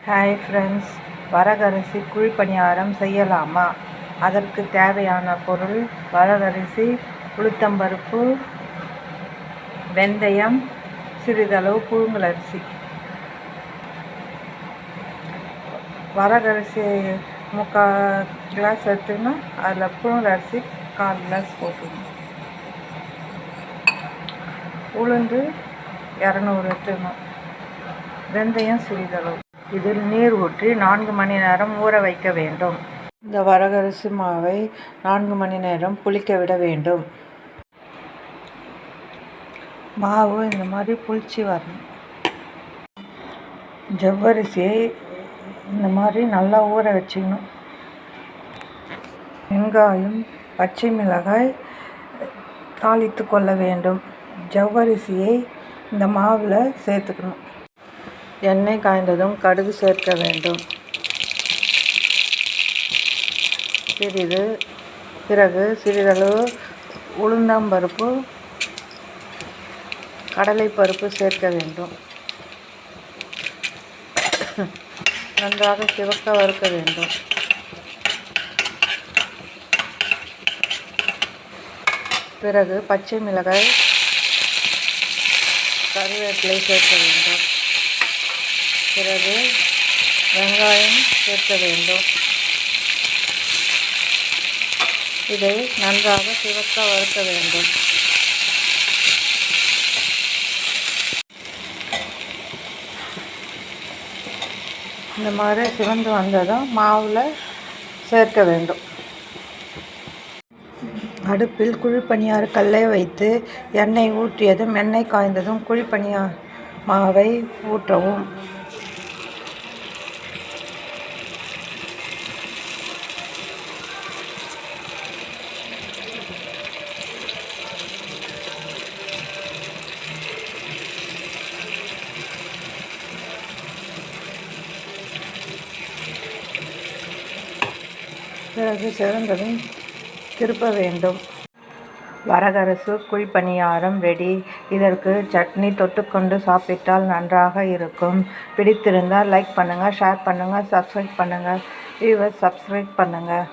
Hi friends, வரகரிசி குழிப்பணியாரம் செய்யலாமா? அதற்கு தேவையான பொருள்: வரகரிசி, உளுத்தம்பருப்பு, வெந்தயம், சிறிதளவு புழுங்கலரிசி. வரகரிசி 3/4 கிளாஸ் எடுத்துக்கணும். அதில் புழுங்கலரிசி 1/4 கிளாஸ் போட்டுக்கணும். உளுந்து 200 எடுத்துக்கணும். வெந்தயம் சிறிதளவு. இதில் நீர் ஊற்றி 4 மணி நேரம் ஊற வைக்க வேண்டும். இந்த வரகரிசி மாவை 4 மணி நேரம் புளிக்க விட வேண்டும். மாவு இந்த மாதிரி புளிச்சு வரணும். ஜவ்வரிசியை இந்த மாதிரி நல்லா ஊற வச்சுக்கணும். வெங்காயம், பச்சை மிளகாய் தாளித்து கொள்ள வேண்டும். ஜவ்வரிசியை இந்த மாவில் சேர்த்துக்கணும். எண்ணெய் காய்ந்ததும் கடுகு சேர்க்க வேண்டும். பிறகு சிறிதளவு உளுந்தம்பருப்பு, கடலைப்பருப்பு சேர்க்க வேண்டும். நன்றாக சிவக்க வறுக்க வேண்டும். பிறகு பச்சை மிளகாய், கருவேப்பிலை சேர்க்க வேண்டும். பிறகு வெங்காயம் சேர்க்க வேண்டும். இதை நன்றாக சிவக்க வறுக்க வேண்டும். இந்த மாதிரி சிவந்து வந்ததும் மாவில் சேர்க்க வேண்டும். அடுப்பில் குழிப்பணியார கல்லை வைத்து எண்ணெய் ஊற்றியதும் எண்ணெய் காய்ந்ததும் குழிப்பணியார மாவை ஊற்றவும். பிறகு சிவந்ததும் திருப்ப வேண்டும். வரகரிசி குழிப்பணியாரம் ரெடி. இதற்கு சட்னி தொட்டுக்கொண்டு சாப்பிட்டால் நன்றாக இருக்கும். பிடித்திருந்தால் லைக் பண்ணுங்கள், ஷேர் பண்ணுங்கள், சப்ஸ்கிரைப் பண்ணுங்கள். சப்ஸ்கிரைப் பண்ணுங்கள்.